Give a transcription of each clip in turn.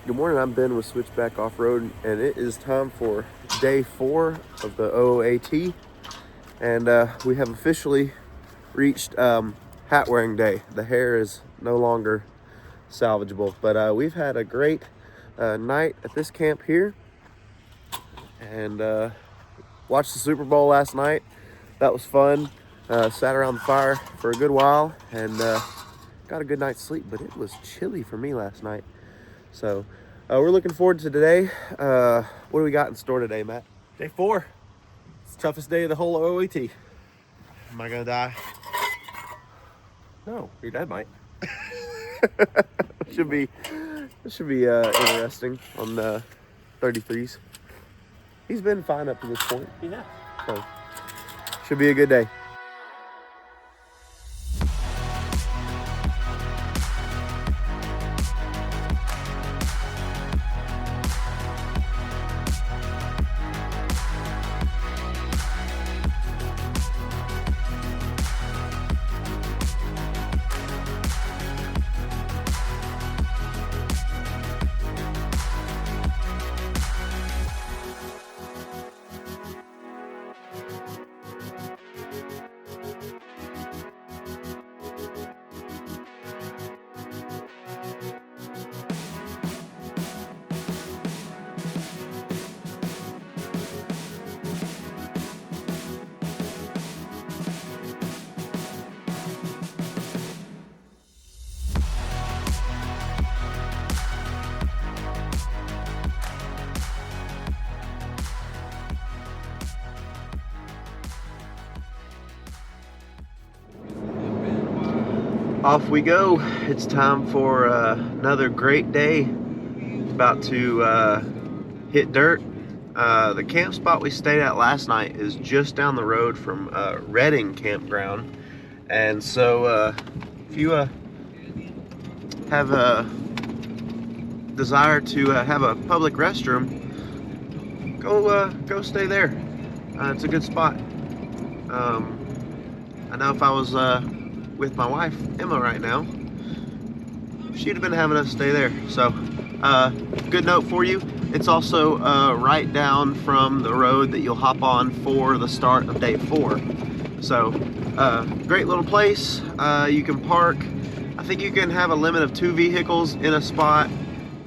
Good morning, I'm Ben with Switchback Offroad, and it is time for day 4 of the OOAT, and we have officially reached hat wearing day. The hair is no longer salvageable, but we've had a great night at this camp here, and watched the Super Bowl last night. That was fun. Sat around the fire for a good while, and got a good night's sleep, but it was chilly for me last night. So we're looking forward to today. What do we got in store today, Matt? Day 4. It's the toughest day of the whole OAT. Am I gonna die? No, your dad might. should be interesting on the 33s. He's been fine up to this point. Yeah. So should be a good day. Off we go. It's time for another great day. About to hit dirt. The camp spot we stayed at last night is just down the road from Redding Campground, and so if you have a desire to have a public restroom, go stay there. It's a good spot. I know if I was with my wife Emma right now, she'd have been having us stay there. So good note for you, it's also right down from the road that you'll hop on for the start of day 4. So great little place. You can park, I think you can have a limit of 2 vehicles in a spot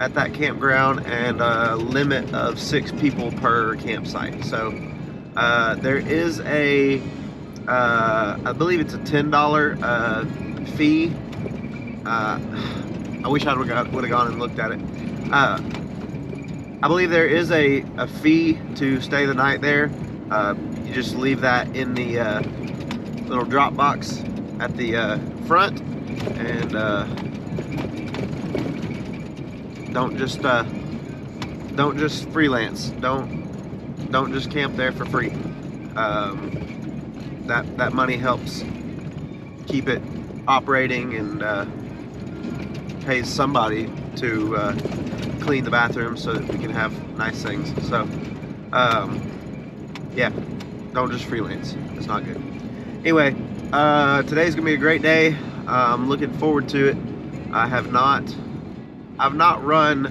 at that campground, and a limit of 6 people per campsite. So there is a I believe it's a $10 fee. I wish I would have gone and looked at it. I believe there is a fee to stay the night there. You just leave that in the little drop box at the front, and don't just freelance. Don't just camp there for free. That money helps keep it operating, and pays somebody to clean the bathroom so that we can have nice things. So yeah, don't just freelance. It's not good. Anyway, today's gonna be a great day. I'm looking forward to it. I've not run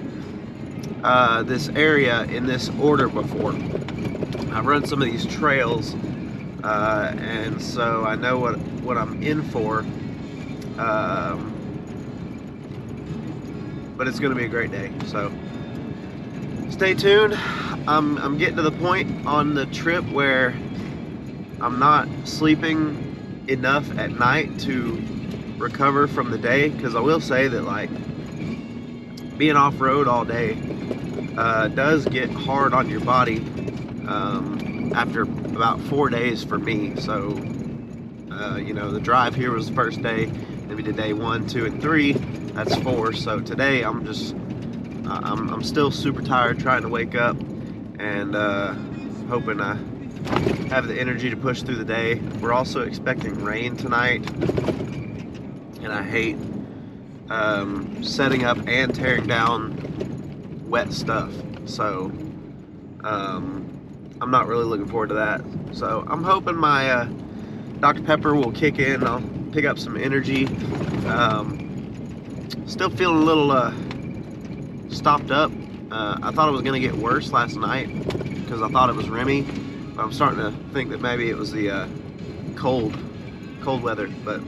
this area in this order before. I've run some of these trails, and so I know what I'm in for. But it's going to be a great day, so stay tuned. I'm getting to the point on the trip where I'm not sleeping enough at night to recover from the day, because I will say that, like, being off-road all day does get hard on your body after about 4 days for me. So you know, the drive here was the first day, then we did day 1, 2, and 3. That's 4. So today I'm still super tired, trying to wake up, and hoping I have the energy to push through the day. We're also expecting rain tonight, and I hate setting up and tearing down wet stuff. So I'm not really looking forward to that. So I'm hoping my Dr. Pepper will kick in. I'll pick up some energy. Still feeling a little stopped up. I thought it was going to get worse last night because I thought it was Remy, but I'm starting to think that maybe it was the cold weather. But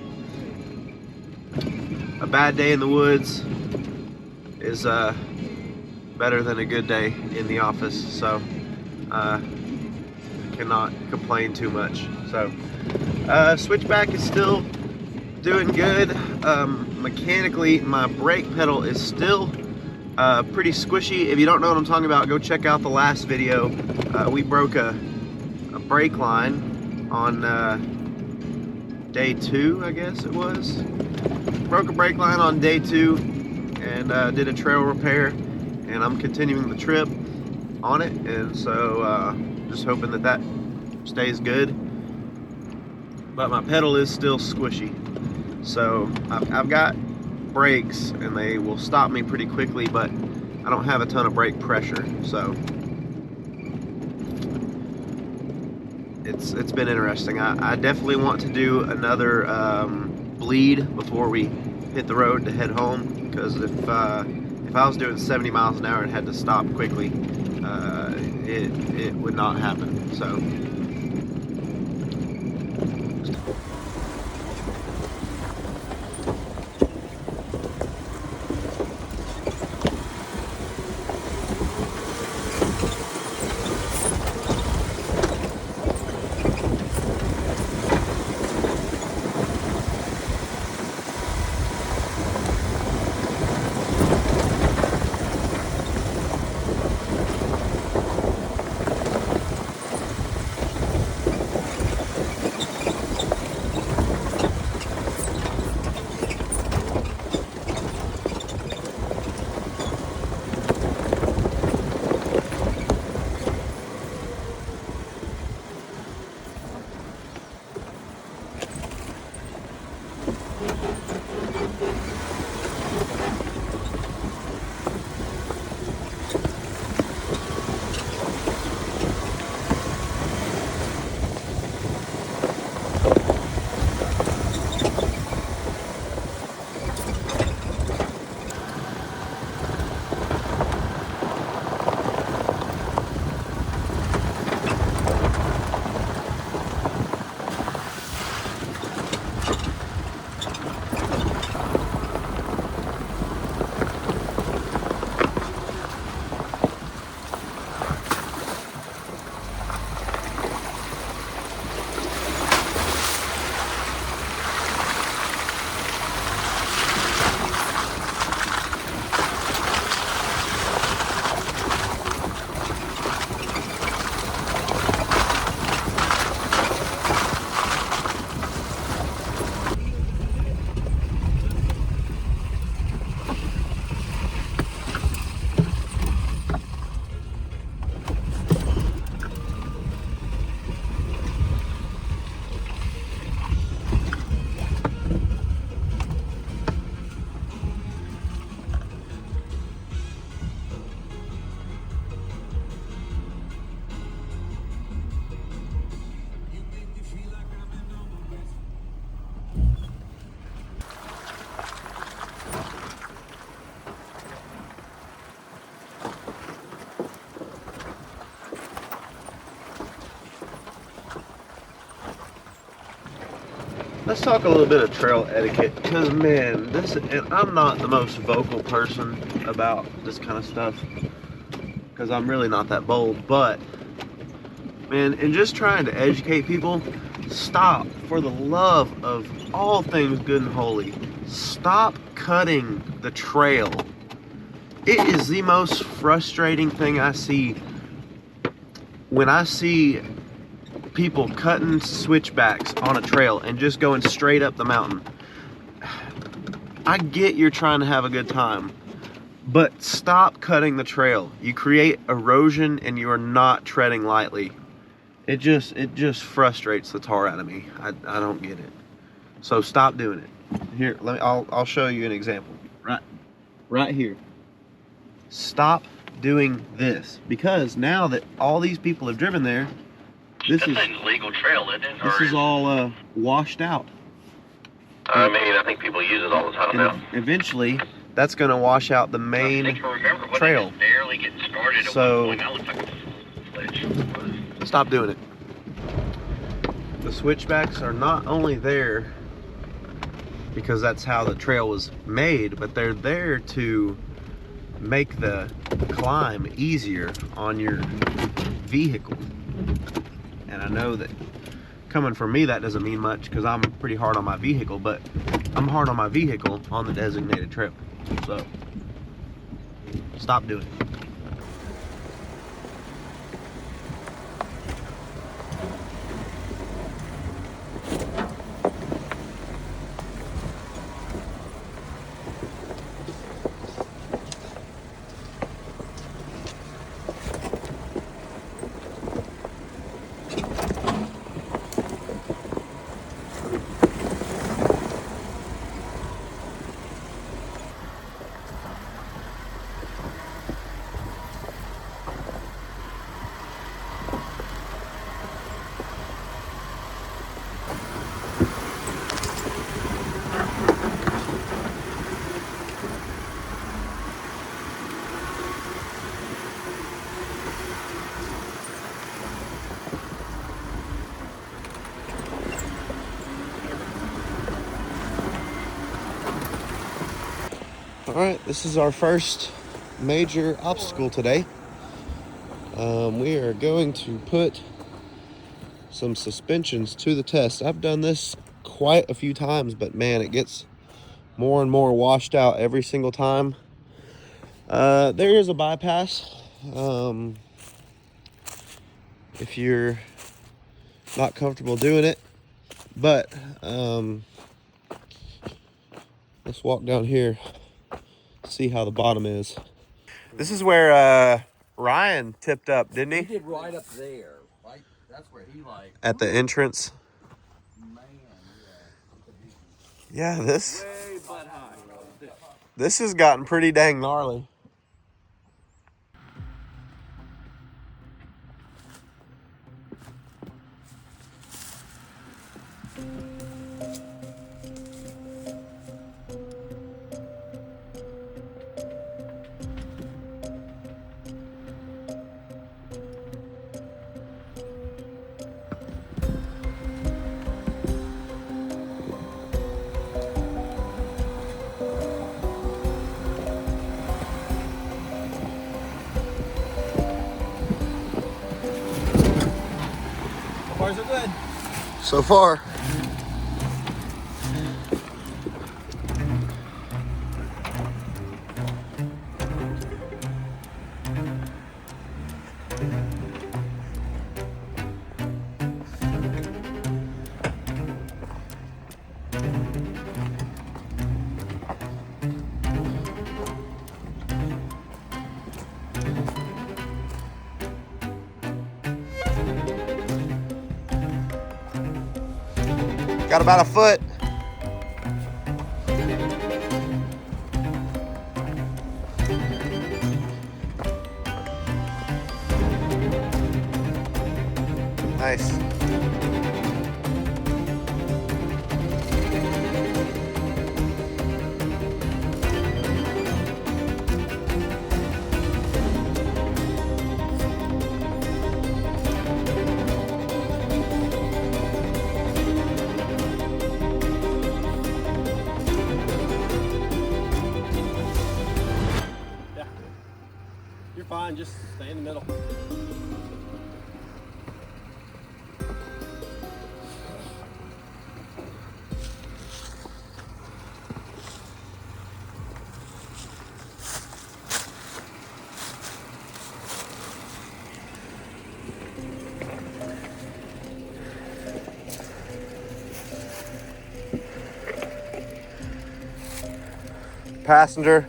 a bad day in the woods is better than a good day in the office, so cannot complain too much. So Switchback is still doing good. Mechanically, my brake pedal is still pretty squishy. If you don't know what I'm talking about, go check out the last video. We broke a brake line on day 2, I guess it was. Broke a brake line on day 2 and did a trail repair, and I'm continuing the trip on it, and so just hoping that stays good. But my pedal is still squishy, so I've got brakes and they will stop me pretty quickly, but I don't have a ton of brake pressure, so it's been interesting. I definitely want to do another bleed before we hit the road to head home, because if I was doing 70 miles an hour and had to stop quickly, it would not happen. So let's talk a little bit of trail etiquette, because man, and I'm not the most vocal person about this kind of stuff, because I'm really not that bold, but man, in just trying to educate people, stop, for the love of all things good and holy, stop cutting the trail. It is the most frustrating thing I see when I see people cutting switchbacks on a trail and just going straight up the mountain. I get you're trying to have a good time, but stop cutting the trail. You create erosion and you are not treading lightly. It just frustrates the tar out of me. I don't get it. So stop doing it. Here, I'll show you an example. Right here. Stop doing this, because now that all these people have driven there, this is a legal trail, isn't it? This is all washed out. I mean, I think people use it all the time now. Eventually, that's going to wash out the main trail. So stop doing it. The switchbacks are not only there because that's how the trail was made, but they're there to make the climb easier on your vehicle. And I know that coming from me, that doesn't mean much because I'm pretty hard on my vehicle, but I'm hard on my vehicle on the designated trip. So stop doing it. All right, this is our first major obstacle today. We are going to put some suspensions to the test. I've done this quite a few times, but man, it gets more and more washed out every single time. There is a bypass. If you're not comfortable doing it, but let's walk down here, see how the bottom is. This is where Ryan tipped up, didn't he? He did right up there. Right, that's where he like. At the entrance. Man, Yeah, this way butt high. this has gotten pretty dang gnarly. So far, so good. So far. Got about a foot. Nice. You're fine, just stay in the middle. Passenger.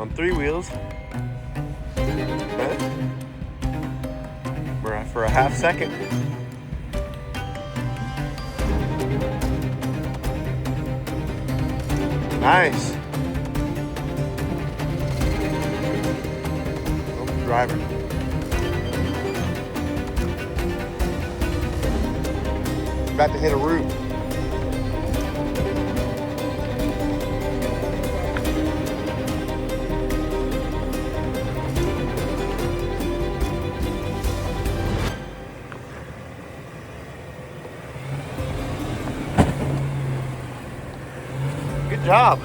on 3 wheels. But we're out for a half second. Nice. Oh, driver. About to hit a root. Good job.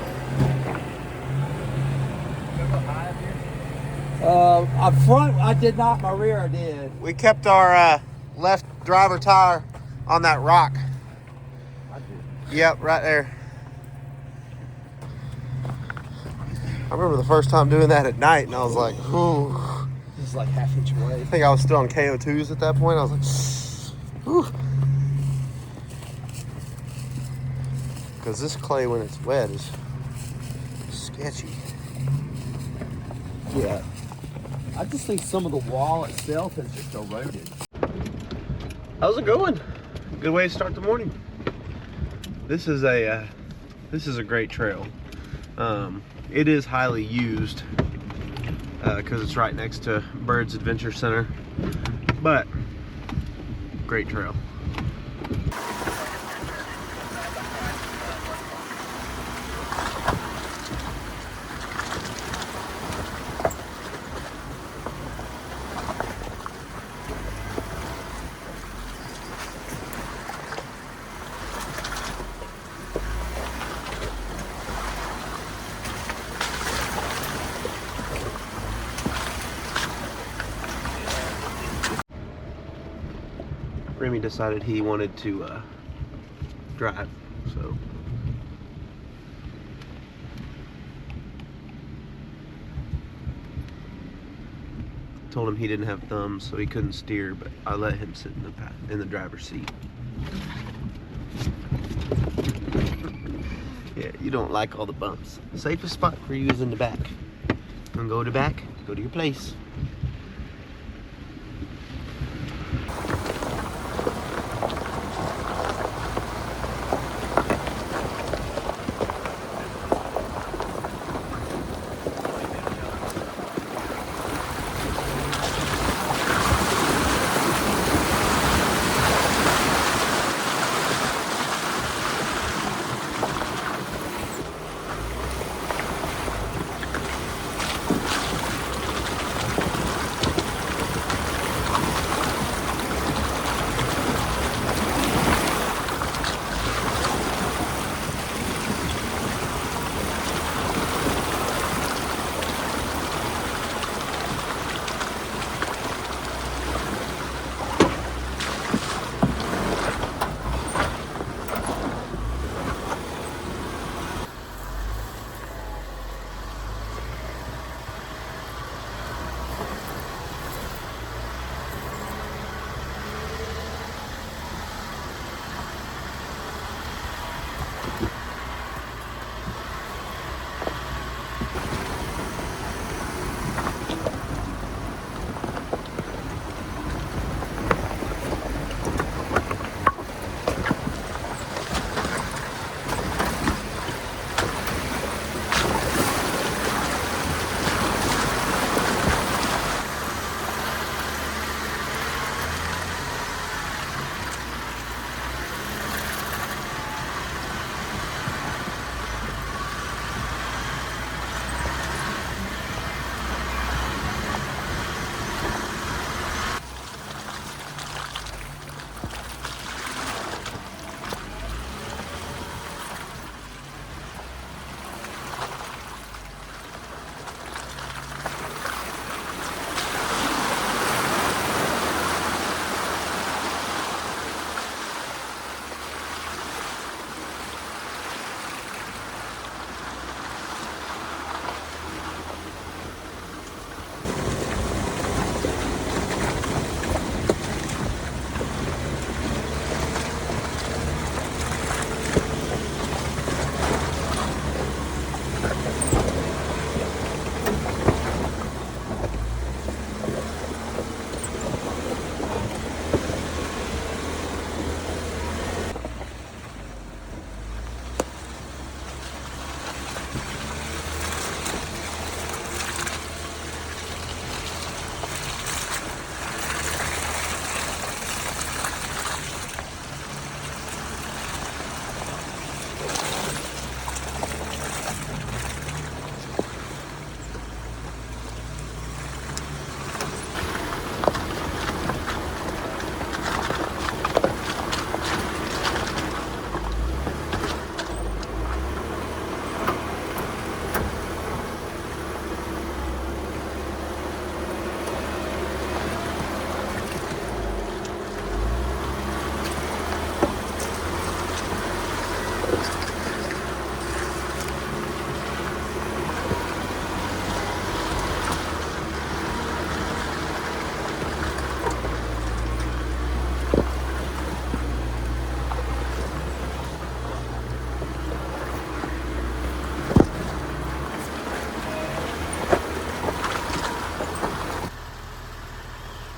Up front, I did not. My rear, I did. We kept our left driver tire on that rock. I did. Yep, right there. I remember the first time doing that at night, and I was like, "Ooh." It's like half-inch away. I think I was still on KO2s at that point. I was like, "Ooh," because this clay, when it's wet, is sketchy. Yeah. I just think some of the wall itself is just eroded. How's it going? Good way to start the morning. This is a great trail. It is highly used because it's right next to Bird's Adventure Center, but great trail. Remy decided he wanted to drive, so told him he didn't have thumbs, so he couldn't steer, but I let him sit in the driver's seat. Yeah, you don't like all the bumps. The safest spot for you is in the back. And go to back, go to your place.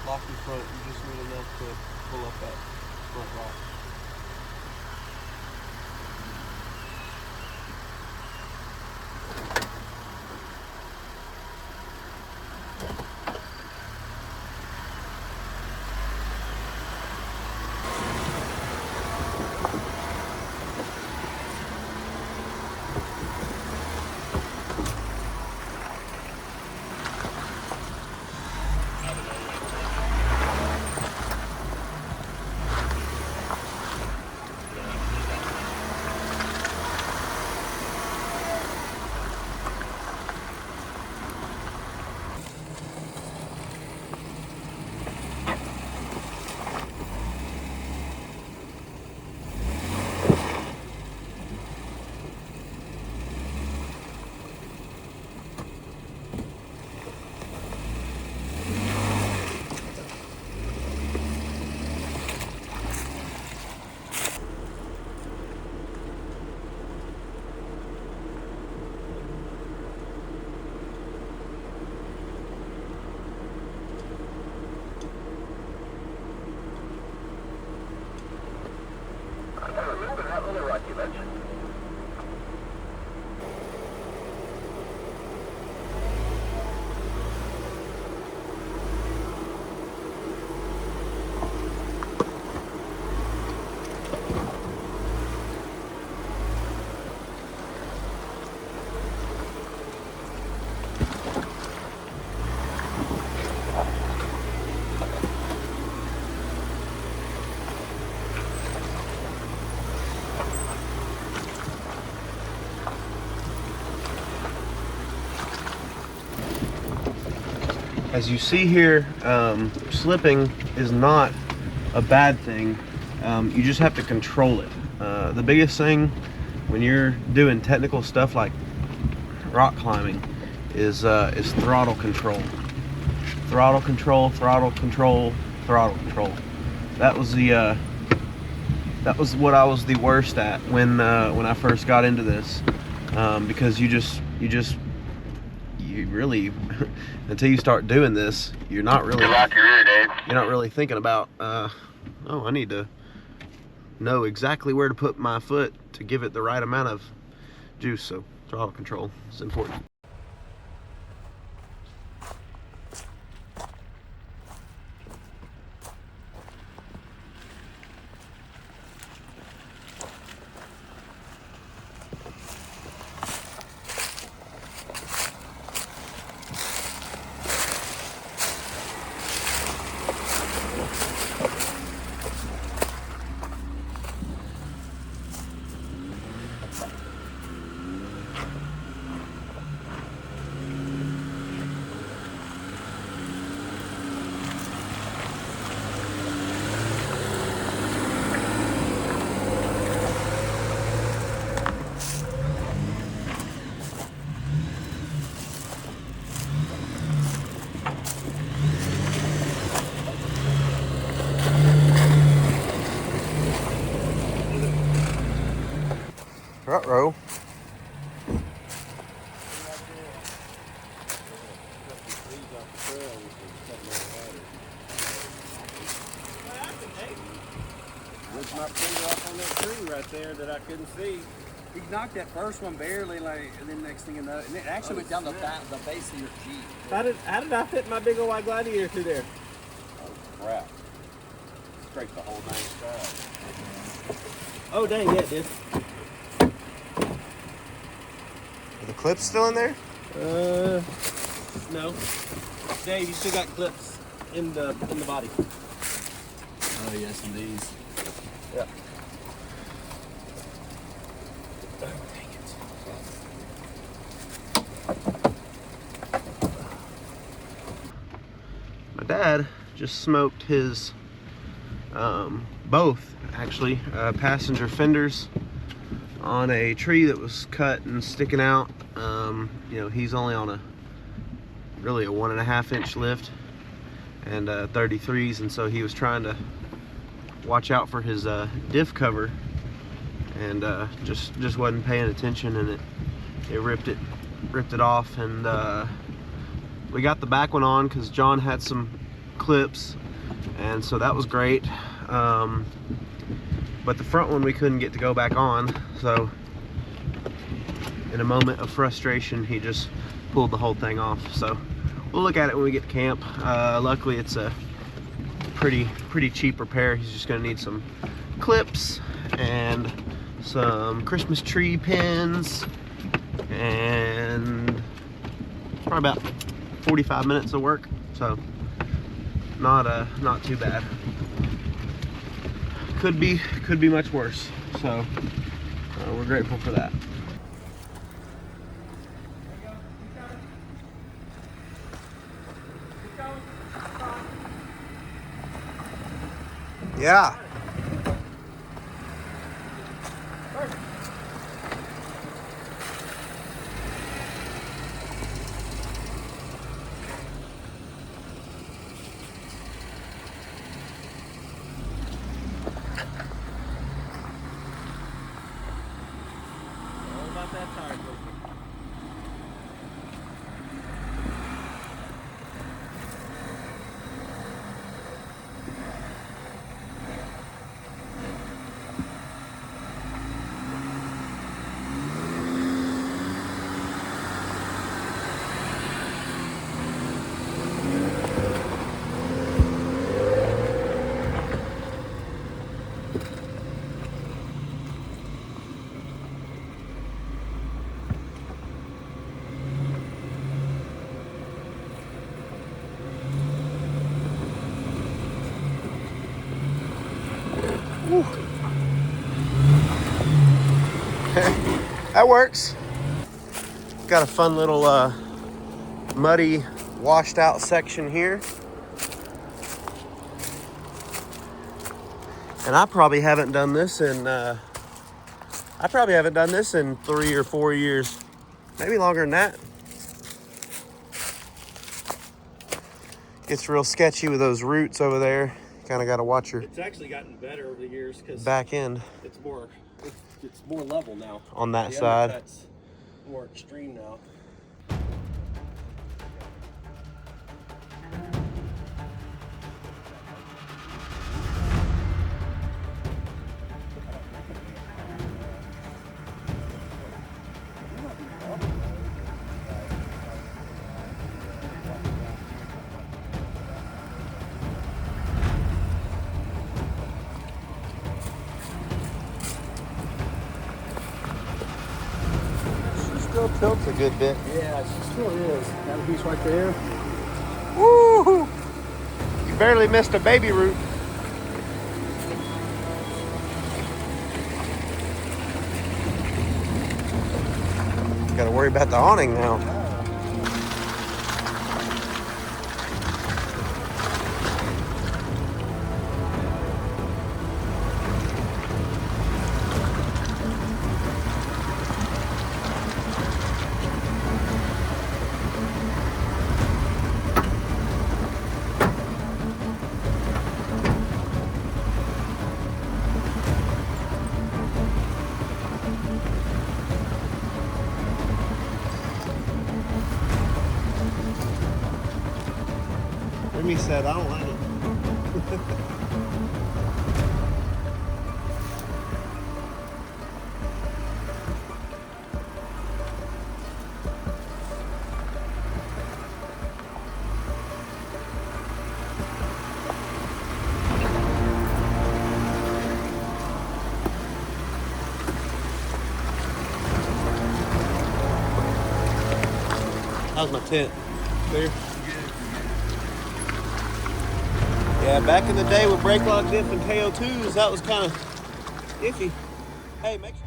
Lock in front, you just need enough to pull up that front lock. As you see here, slipping is not a bad thing. You just have to control it. The biggest thing when you're doing technical stuff like rock climbing is throttle control. Throttle control, throttle control, throttle control. That was what I was the worst at when I first got into this, because you really until you start doing this, you're not really thinking about oh, I need to know exactly where to put my foot to give it the right amount of juice. So throttle control is important. Ruh-roh. Ripped my finger off on that tree right there that I couldn't see. He knocked that first one barely, like, and then next thing you know, and it actually went down the base of your Jeep. How did I fit my big old white gladiator through there? Oh crap! Scraped the whole dang side. Oh dang, yeah, it did. Are the clips still in there? No. Dave, you still got clips in the body. Oh yes, and these. Yeah. My dad just smoked his both actually passenger fenders on a tree that was cut and sticking out. You know, he's only on really a 1.5 inch lift and 33s, and so he was trying to watch out for his diff cover, and just wasn't paying attention, and it ripped it off. And we got the back one on because John had some clips, and so that was great. But the front one we couldn't get to go back on, so in a moment of frustration he just pulled the whole thing off. So we'll look at it when we get to camp. Luckily it's a pretty cheap repair. He's just gonna need some clips and some Christmas tree pins, and probably about 45 minutes of work, so not too bad. Could be much worse, so we're grateful for that. Yeah. That works. Got a fun little muddy, washed out section here. And I probably haven't done this in 3 or 4 years. Maybe longer than that. Gets real sketchy with those roots over there. Kind of got to watch your It's actually gotten better over the years because back end it's more level now. on that The side. undercut's more extreme now. Still tilts a good bit. Yeah, she still is. That piece right there. Woo! You barely missed a baby root. Got to worry about the awning now. Remy said, I don't like it. How's my tent? Clear? Yeah, back in the day with brake lock diff and KO2s, that was kind of iffy. Hey, make sure.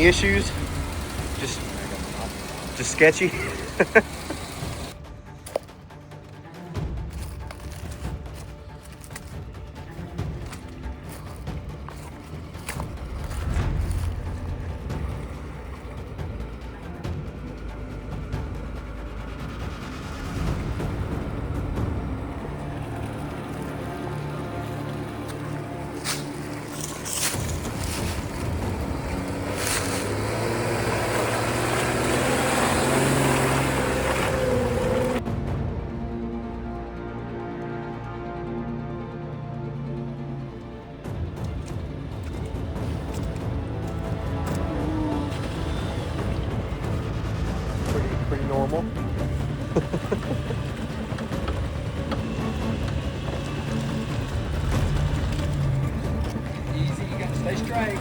Any issues? Just sketchy. Pretty normal. Easy, you got to stay straight.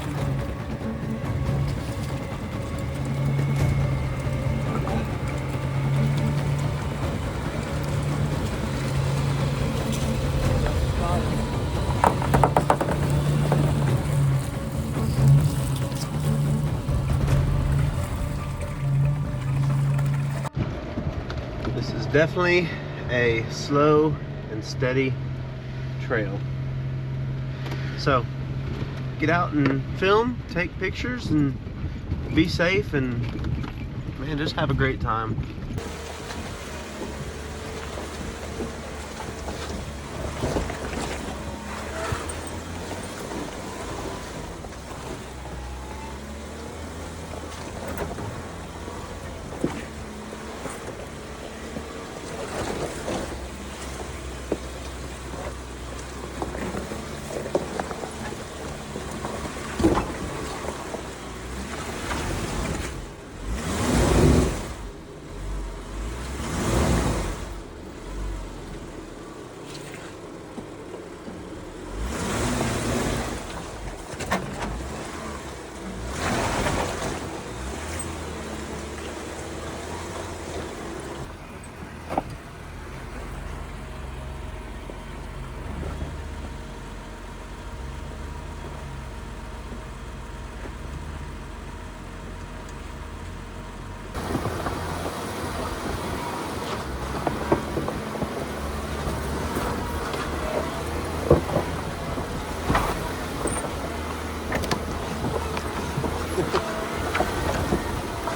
This is definitely a slow and steady trail. So get out and film, take pictures, and be safe, and man, just have a great time.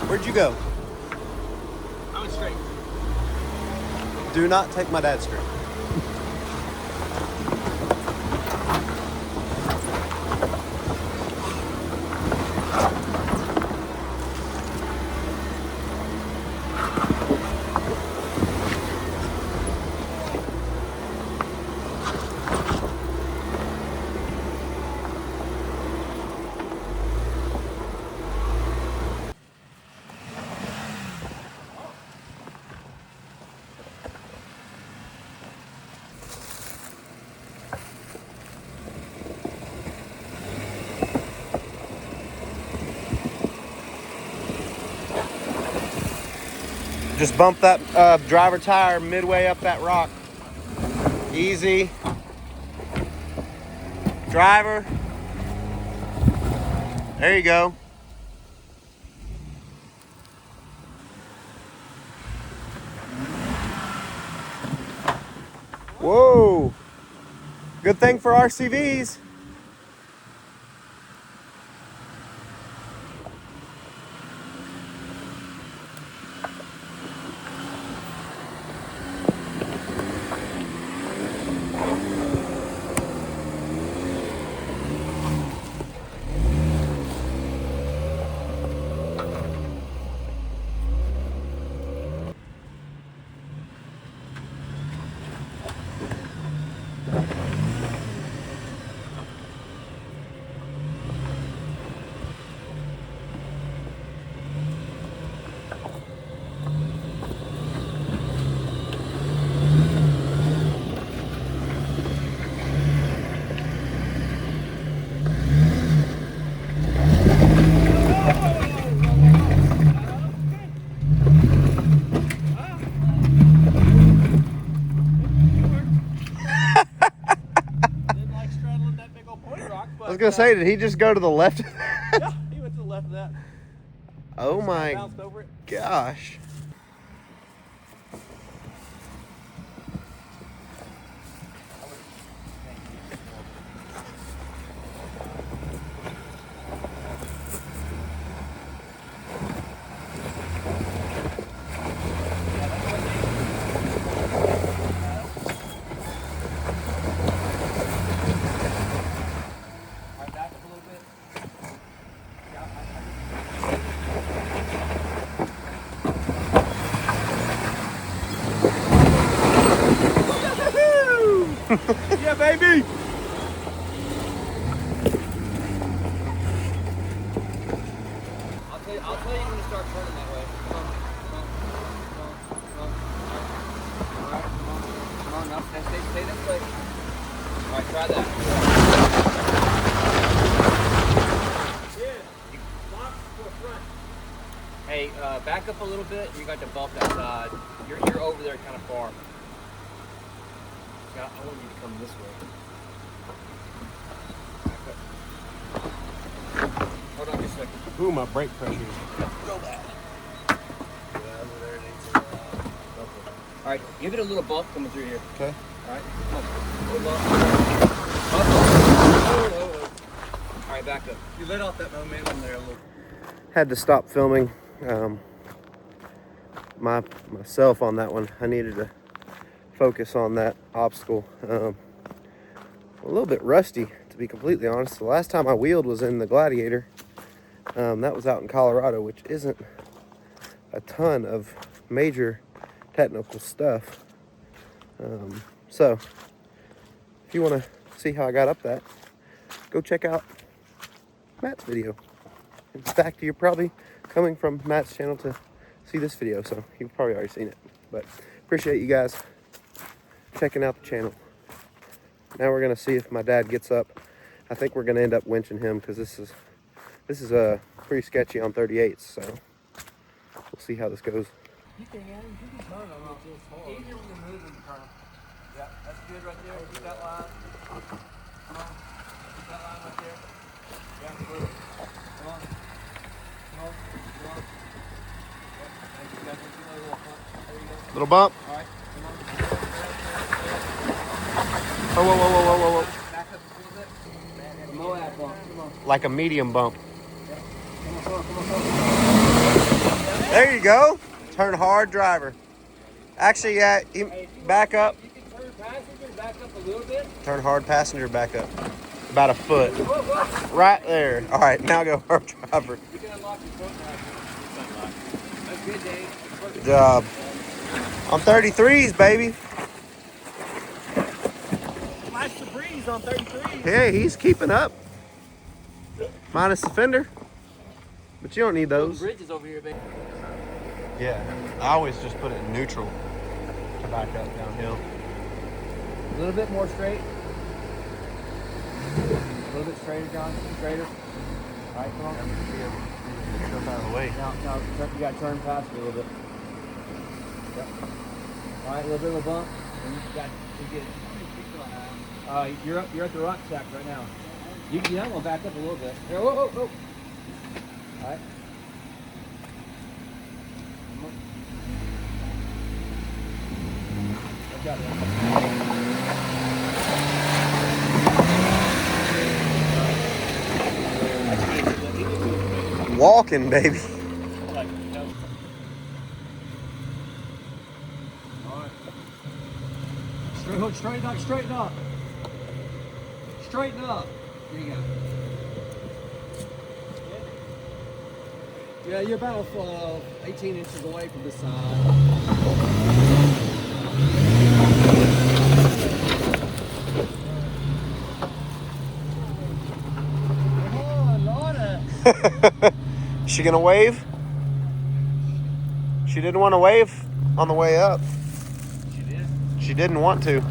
Where'd you go? I went straight. Do not take my dad straight. Just bump that driver tire midway up that rock. Easy. Driver. There you go. Whoa. Good thing for RCVs. I was gonna say, did he just go to the left? Yeah, he went to the left of that. Oh I my bounced over it. gosh. Alright, back up a little bit. Yeah, baby. I'll tell you when to start turning that way. Come on. Alright, come on, now stay this way. Alright, try that. Hey, back up a little bit. You got to bump that side. You're over there kind of far. Yeah, I want you to come this way. Back up. Hold on just a second. Ooh, my brake pressure. Go back. All right, give it a little bump coming through here. Okay. All right, come on. Little bump. Oh. All right, back up. You let off that momentum there a little. Had to stop filming myself on that one. I needed to focus on that obstacle. A little bit rusty, to be completely honest. The last time I wheeled was in the Gladiator. That was out in Colorado, which isn't a ton of major technical stuff. So if you want to see how I got up that, go check out Matt's video. In fact, you're probably coming from Matt's channel to see this video, so you've probably already seen it. But appreciate you guys checking out the channel. Now we're gonna see if my dad gets up. I think we're gonna end up winching him because this is pretty sketchy on 38s, so we'll see how this goes. You can turn them off. Easier when you're moving to turn them. Yeah, that's good right there. Keep that line. Come on. Keep that line right there. Yeah, move. Come on. Thank you. Guys, let's do a little bump. There you go. Little bump. All right. Come on. Whoa. Back up just a little bit. The Moab bump. Come on. Like a medium bump. Come on. There you go. Turn hard driver. Actually, yeah, back up. You can turn passenger back up a little bit. Turn hard passenger back up. About a foot. Whoa. Right there. All right, now go hard driver. You can unlock your front driver. That's good, Dave. Good job. On 33s, baby. Flash the breeze on 33. Hey, he's keeping up. Minus the fender. But you don't need those. Bridges over here, baby. Yeah, I always just put it in neutral to back up downhill. A little bit more straight. A little bit straighter, John. Straighter. All right, come on. Jump out of the way. Now, you got to turn past it a little bit. Yep. All right, a little bit of a bump. And you're at the rock shack right now. You want to back up a little bit. Here, whoa. All right. Got it. Walking, baby. Alright. Straighten up. Straighten up. There you go. Yeah, you're about 18 inches away from this side. She gonna wave? She didn't want to wave on the way up. She did? She didn't want to.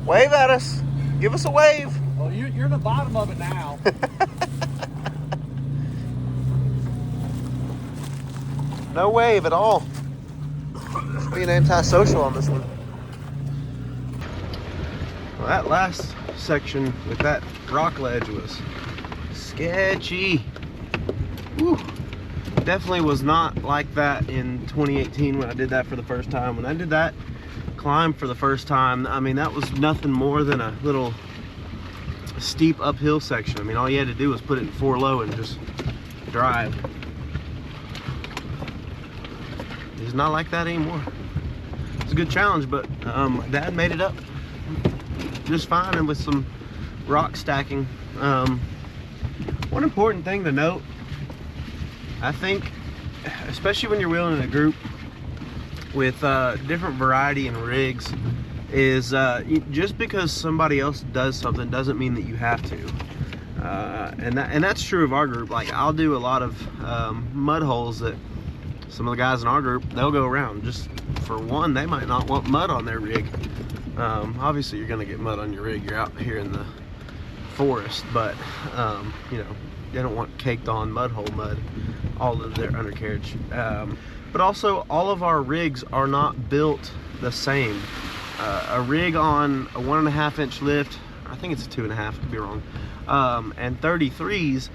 Wave at us. Give us a wave. Well, you're in the bottom of it now. No wave at all. Just being antisocial on this one. Well, that last section with that rock ledge was sketchy. definitely was not like that in 2018 when I did that for the first time. When I did that climb for the first time, I mean, that was nothing more than a little steep uphill section. I mean, all you had to do was put it in 4 low and just drive. It's not like that anymore. It's a good challenge, but Dad made it up just fine, and with some rock stacking. One important thing to note, I think, especially when you're wheeling in a group with different variety and rigs, is just because somebody else does something doesn't mean that you have to. And that's true of our group. Like, I'll do a lot of mud holes that some of the guys in our group, they'll go around. Just for one, they might not want mud on their rig. Obviously you're gonna get mud on your rig, you're out here in the forest, but you know, they don't want caked on mud hole mud all of their undercarriage. But also, all of our rigs are not built the same. A rig on a 1.5 inch lift, I think it's a 2.5, could be wrong, and 33s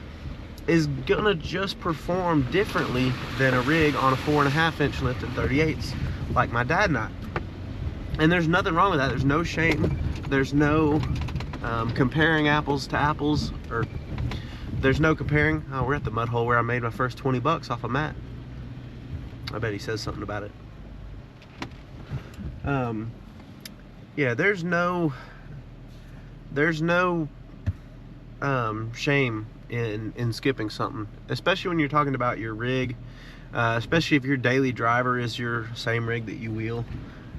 is gonna just perform differently than a rig on a 4.5 inch lift and 38s, like my dad and I. And there's nothing wrong with that. There's no shame. There's no comparing apples to apples, or there's no comparing. Oh, we're at the mud hole where I made my first 20 bucks off of Matt. I bet he says something about it. Yeah, there's no shame in skipping something, especially when you're talking about your rig, especially if your daily driver is your same rig that you wheel.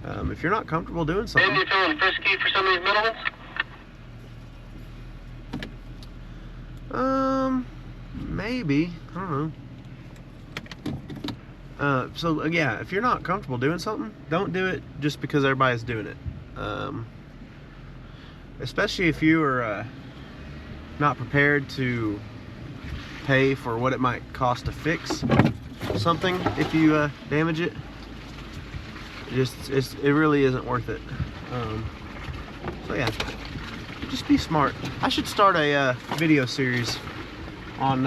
If you're not comfortable doing something, Maybe you're feeling frisky for some of these middle ones? Maybe, I don't know. So yeah, if you're not comfortable doing something, don't do it just because everybody's doing it. Especially if you are not prepared to pay for what it might cost to fix something if you damage it. It really isn't worth it. So yeah, just be smart. I should start a video series on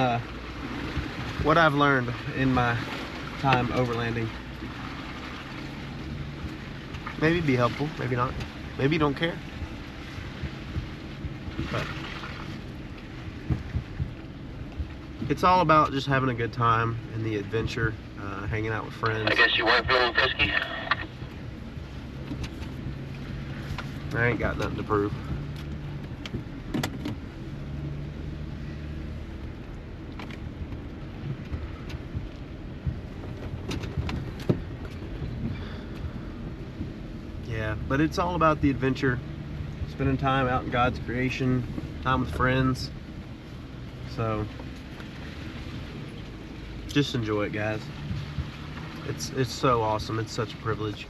what I've learned in my time overlanding. Maybe be helpful, maybe not. Maybe you don't care. But it's all about just having a good time and the adventure, hanging out with friends. I guess you weren't feeling frisky? I ain't got nothing to prove. Yeah, but it's all about the adventure, spending time out in God's creation, time with friends. So just enjoy it, guys. It's so awesome. It's such a privilege.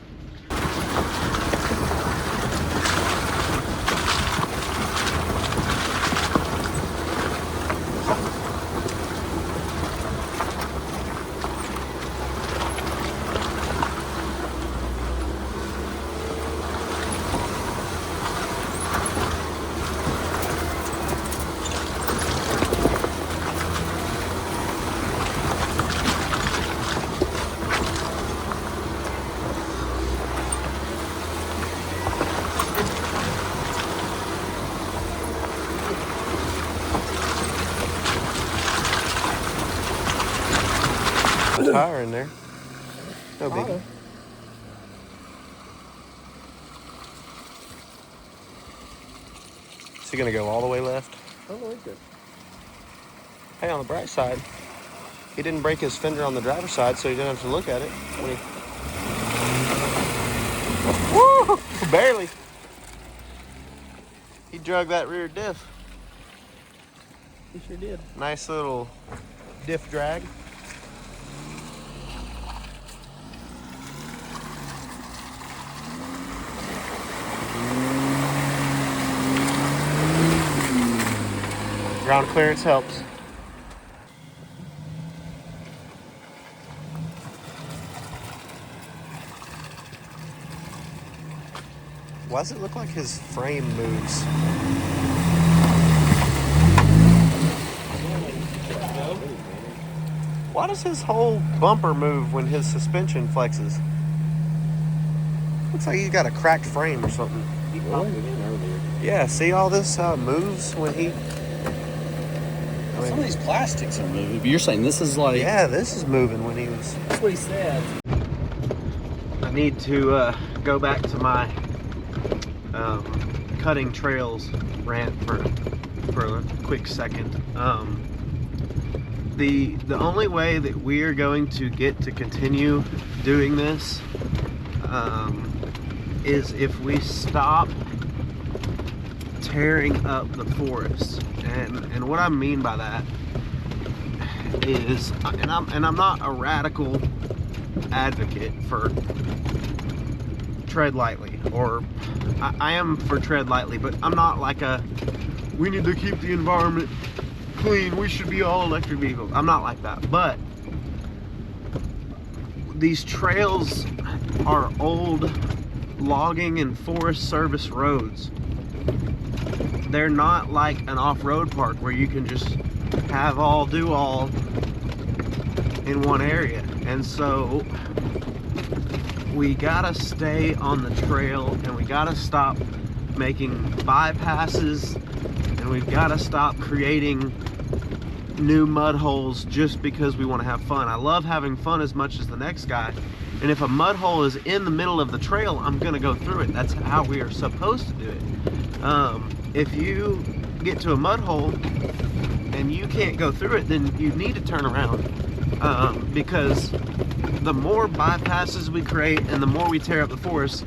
Tire in there. No biggie. Is he gonna go all the way left? I don't like it. Hey, on the bright side, he didn't break his fender on the driver's side, so he didn't have to look at it when he... Woo! Barely. He drug that rear diff. He sure did. Nice little diff drag. Ground clearance helps. Why does it look like his frame moves? Why does his whole bumper move when his suspension flexes? Looks like he's got a cracked frame or something. He popped it in earlier. Yeah, see all this moves when he... Some of these plastics are moving. But you're saying this is like... Yeah, this is moving when he was... That's what he said. I need to go back to my cutting trails rant for a quick second. The only way that we are going to get to continue doing this is if we stop tearing up the forest. And what I mean by that is, and I'm not a radical advocate for tread lightly, or I am for tread lightly, but I'm not like a, we need to keep the environment clean, we should be all electric vehicles. I'm not like that. But these trails are old logging and Forest Service roads. They're not like an off-road park where you can just have all do all in one area. And so we gotta stay on the trail, and we gotta stop making bypasses, and we've gotta stop creating new mud holes just because we want to have fun. I love having fun as much as the next guy, and if a mud hole is in the middle of the trail, I'm gonna go through it. That's how we are supposed to do it. If you get to a mud hole and you can't go through it, then you need to turn around, because the more bypasses we create and the more we tear up the Forest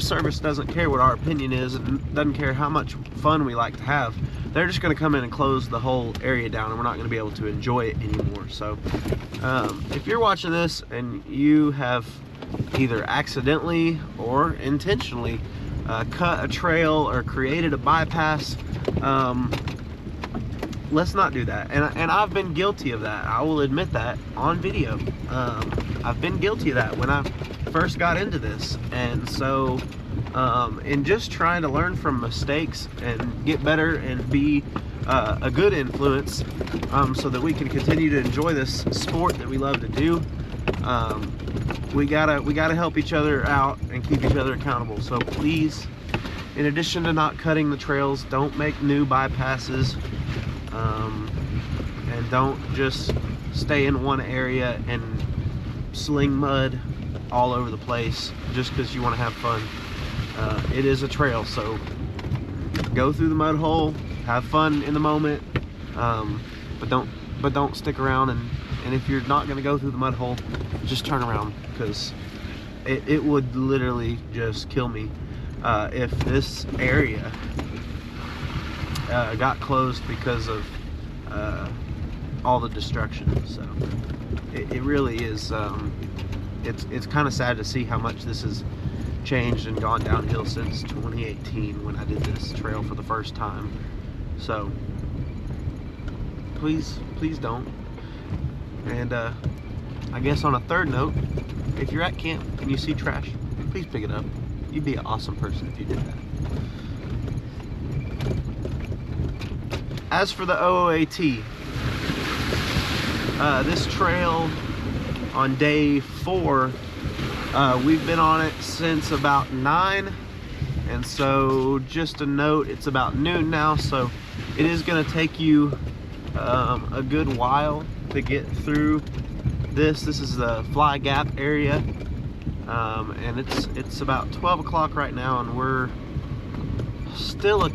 Service doesn't care what our opinion is, and doesn't care how much fun we like to have. They're just going to come in and close the whole area down, and we're not going to be able to enjoy it anymore. So if you're watching this and you have either accidentally or intentionally cut a trail or created a bypass, let's not do that. And I've been guilty of that. I will admit that on video. I've been guilty of that when I first got into this. And so in just trying to learn from mistakes and get better and be a good influence, so that we can continue to enjoy this sport that we love to do, we gotta help each other out and keep each other accountable. So please, in addition to not cutting the trails, don't make new bypasses, and don't just stay in one area and sling mud all over the place just because you want to have fun. It is a trail, so go through the mud hole, have fun in the moment, but don't stick around, and if you're not going to go through the mud hole, just turn around, because it would literally just kill me if this area got closed because of all the destruction. So it really is, it's kind of sad to see how much this has changed and gone downhill since 2018 when I did this trail for the first time. So please don't. And I guess on a third note, if you're at camp and you see trash, please pick it up. You'd be an awesome person if you did that. As for the OOAT, this trail on day 4, we've been on it since about 9, and so just a note, it's about noon now, so it is going to take you a good while to get through this. This is the Fly Gap area, and it's about 12 o'clock right now, and we're still a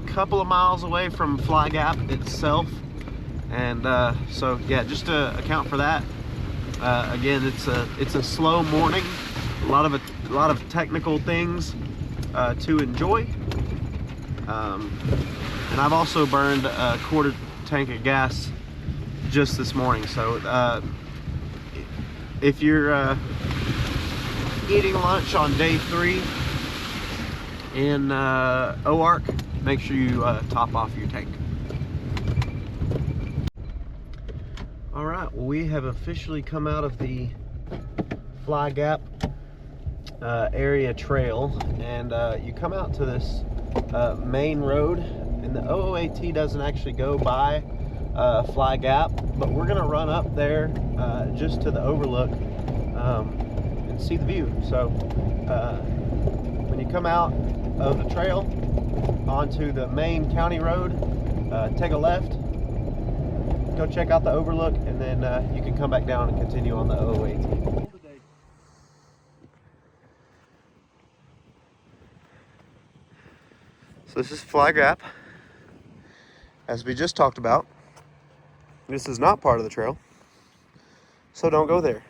couple of miles away from Fly Gap itself. And so yeah, just to account for that, again, it's a slow morning, a lot of technical things to enjoy, and I've also burned a quarter tank of gas just this morning. So if you're eating lunch on day 3 in Ozark, make sure you top off your tank. All right, well, we have officially come out of the Fly Gap area trail, and you come out to this main road, and the OOAT doesn't actually go by Fly Gap, but we're gonna run up there just to the overlook and see the view. So when you come out of the trail onto the main county road, take a left, go check out the overlook, and then you can come back down and continue on the OAT. So this is Fly Gap, as we just talked about. This is not part of the trail, so don't go there.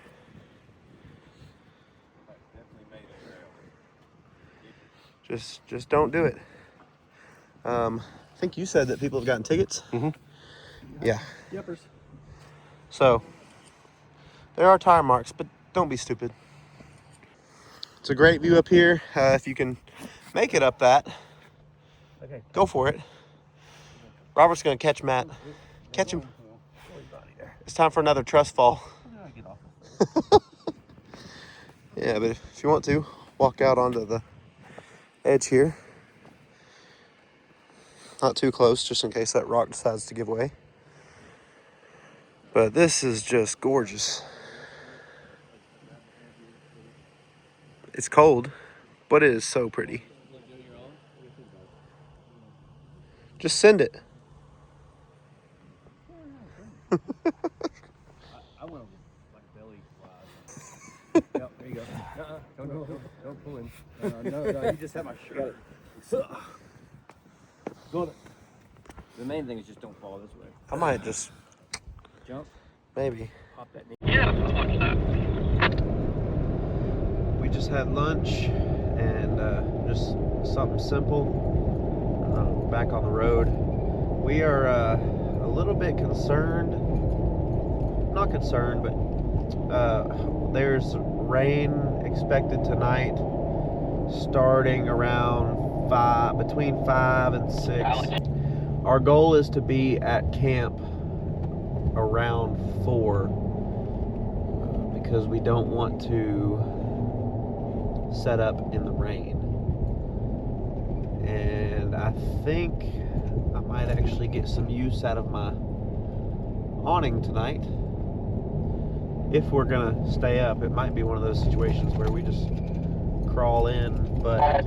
Just don't do it. I think you said that people have gotten tickets. Mm-hmm. Yeah. Yepers. So there are tire marks, but don't be stupid. It's a great view up here. If you can make it up that, Okay. go for it. Robert's gonna catch Matt. Catch him. It's time for another trust fall. Yeah, but if you want to, walk out onto the edge here. Not too close, just in case that rock decides to give way. But this is just gorgeous. It's cold, but it is so pretty. Just send it. I went like belly flies. Yep, there you go. Don't pull him. No, you just have my shirt. Go on. The main thing is just don't fall this way. I might just Jump, maybe. pop that knee. Yeah, I'll watch that. We just had lunch and just something simple. Back on the road. We are a little bit concerned. Not concerned, but there's rain expected tonight, starting around between 5 and 6. Our goal is to be at camp around 4 because we don't want to set up in the rain. And I think I might actually get some use out of my awning tonight. If we're gonna stay up, it might be one of those situations where we just crawl in. But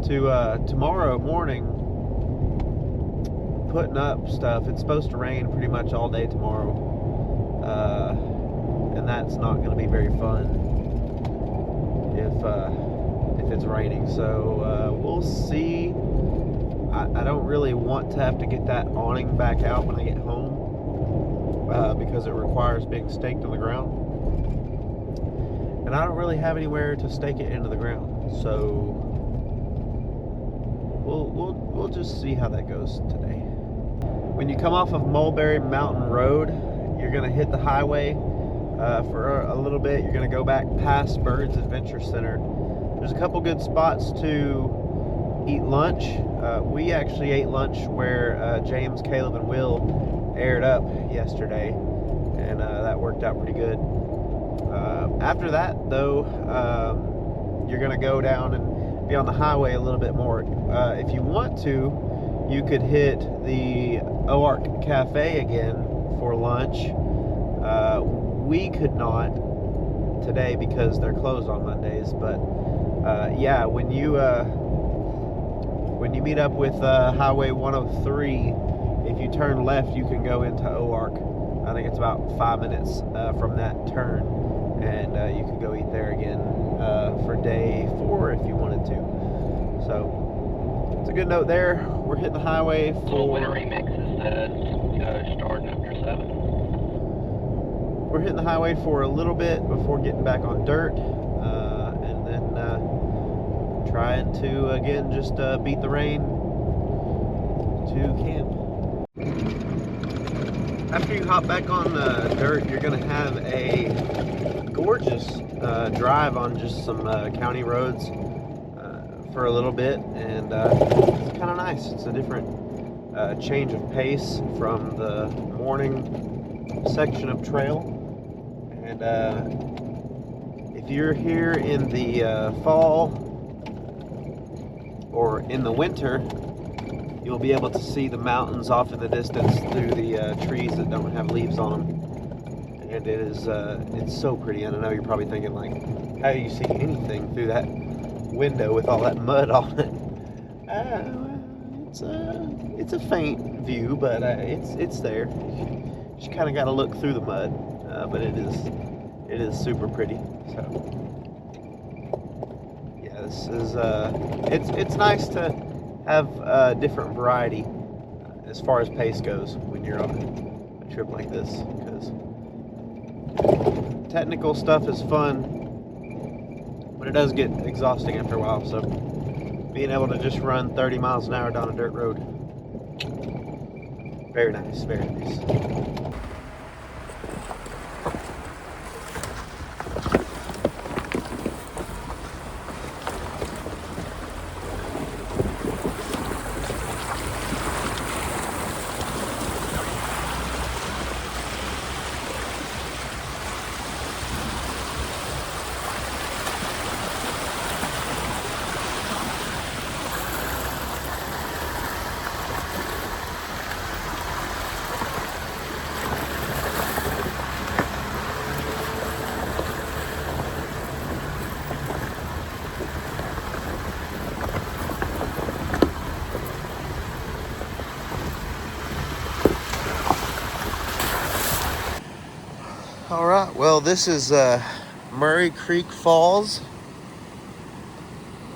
to tomorrow morning, putting up stuff, it's supposed to rain pretty much all day tomorrow, and that's not going to be very fun if it's raining. So we'll see. I don't really want to have to get that awning back out when I get home, because it requires being staked on the ground, and I don't really have anywhere to stake it into the ground. So we'll just see how that goes today. When you come off of Mulberry Mountain Road, you're going to hit the highway for a little bit. You're going to go back past Bird's Adventure Center. There's a couple good spots to eat lunch. We actually ate lunch where James, Caleb, and Will aired up yesterday, and that worked out pretty good. After that, though, you're going to go down and be on the highway a little bit more. If you want to, you could hit the Ozark Cafe again for lunch. We could not today because they're closed on Mondays, but yeah, when you meet up with Highway 103, if you turn left, you can go into Ozark. I think it's about 5 minutes from that turn, and you can go eat there again for day 4 if you wanted to. So it's a good note there. We're hitting the highway for Winter remixes says starting after 7. We're hitting the highway for a little bit before getting back on dirt, and then trying to again just beat the rain to camp. After you hop back on dirt, you're going to have a gorgeous drive on just some county roads for a little bit, and it's kind of nice. It's a different change of pace from the morning section of trail. And if you're here in the fall or in the winter, you'll be able to see the mountains off in the distance through the trees that don't have leaves on them. And it is, it's so pretty. And I know you're probably thinking, like, how do you see anything through that window with all that mud on it? It's a faint view, but it's there. Just kind of got to look through the mud, but it is super pretty. So yeah, this is it's nice to have a different variety as far as pace goes when you're on a trip like this, because technical stuff is fun, but it does get exhausting after a while. So being able to just run 30 miles an hour down a dirt road, very nice, very nice. All right, well, this is Murray Creek Falls.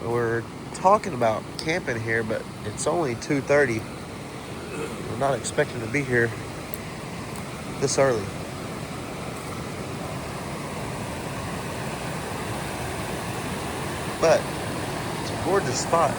We're talking about camping here, but it's only 2:30. We're not expecting to be here this early. But it's a gorgeous spot.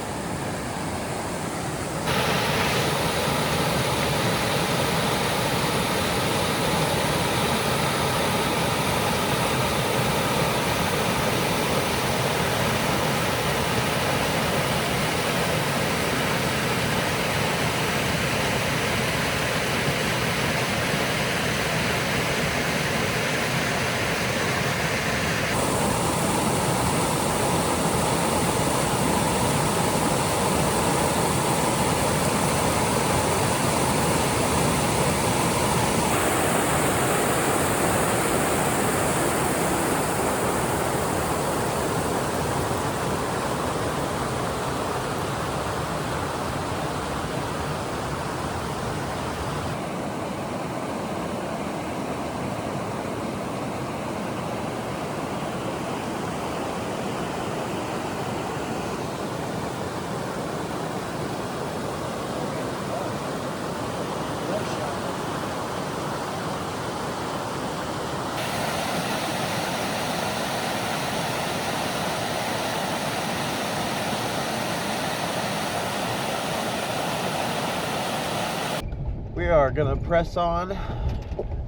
We are gonna press on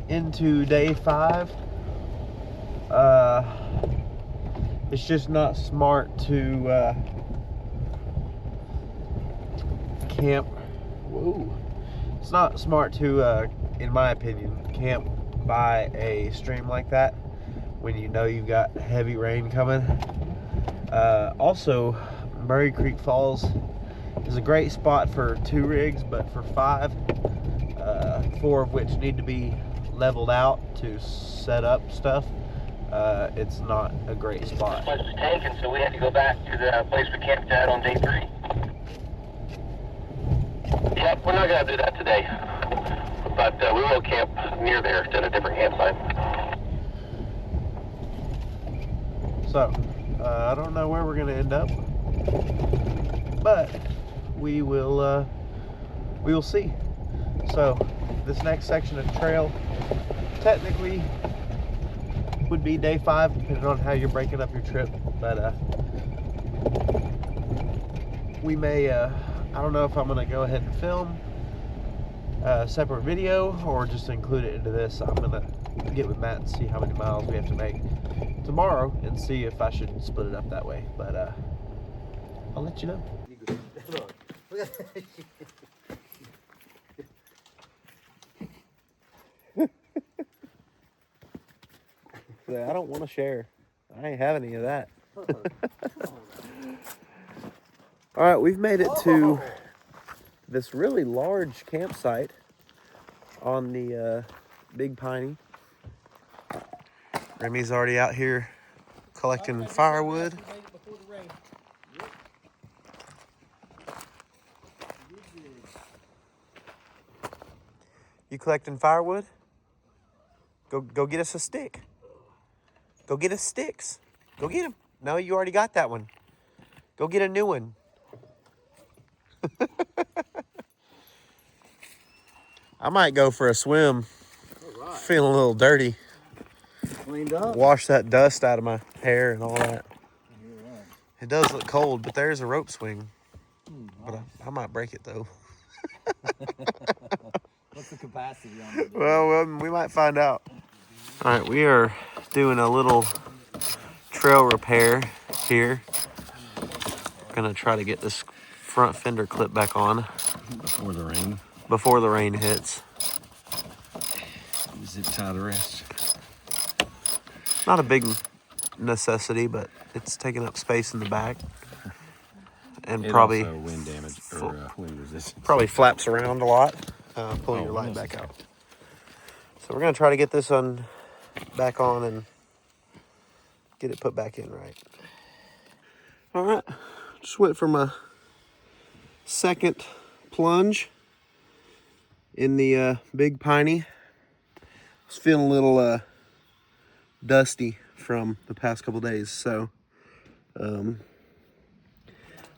into day 5. It's just not smart to camp. Whoa! It's not smart to, in my opinion, camp by a stream like that when you know you've got heavy rain coming. Also, Murray Creek Falls is a great spot for 2 rigs, but for 5, 4 of which need to be leveled out to set up stuff, it's not a great spot. This place was taken, so we had to go back to the place we camped at on day 3. Yep, we're not going to do that today, but we will camp near there at a different campsite. So, I don't know where we're going to end up, but we will see. So, this next section of trail technically would be day 5, depending on how you're breaking up your trip. But we may, I don't know if I'm gonna go ahead and film a separate video or just include it into this. I'm gonna get with Matt and see how many miles we have to make tomorrow and see if I should split it up that way. But I'll let you know. I don't want to share. I ain't having any of that. All right, we've made it to this really large campsite on the Big Piney. Remy's already out here collecting firewood. You collecting firewood? Go get us a stick. Go get us sticks. Go get them. No, you already got that one. Go get a new one. I might go for a swim. Right. Feeling a little dirty. Cleaned up. Wash that dust out of my hair and all that. Right. It does look cold, but there's a rope swing. But I might break it though. What's the capacity on it? Well, we might find out. All right, we are doing a little trail repair here. Gonna try to get this front fender clip back on Before the rain. Before the rain hits. Zip tie the rest. Not a big necessity, but it's taking up space in the back. And probably also wind damage or wind resistance. Probably flaps around a lot. Pulling your light back out. So we're gonna try to get this one back on and get it put back in right. All right, just went from a second plunge in the Big Piney. I was feeling a little dusty from the past couple days, so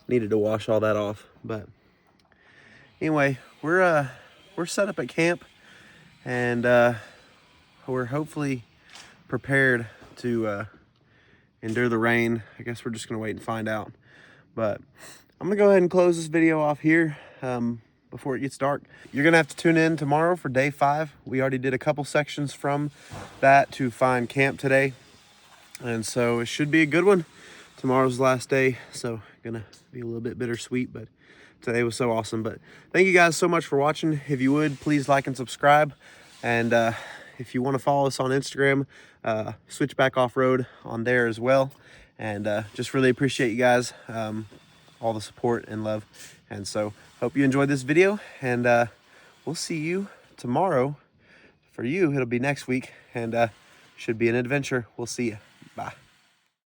needed to wash all that off. But anyway, we're set up at camp, and we're hopefully prepared to endure the rain. I guess we're just gonna wait and find out. But I'm gonna go ahead and close this video off here before it gets dark. You're gonna have to tune in tomorrow for day 5. We already did a couple sections from that to find camp today, and so it should be a good one. Tomorrow's the last day, so gonna be a little bit bittersweet, but today was so awesome. But thank you guys so much for watching. If you would, please like and subscribe, and if you want to follow us on Instagram, Switchback Offroad on there as well. And just really appreciate you guys, all the support and love. And so hope you enjoyed this video, and we'll see you tomorrow. For you, it'll be next week, and should be an adventure. We'll see you. Bye.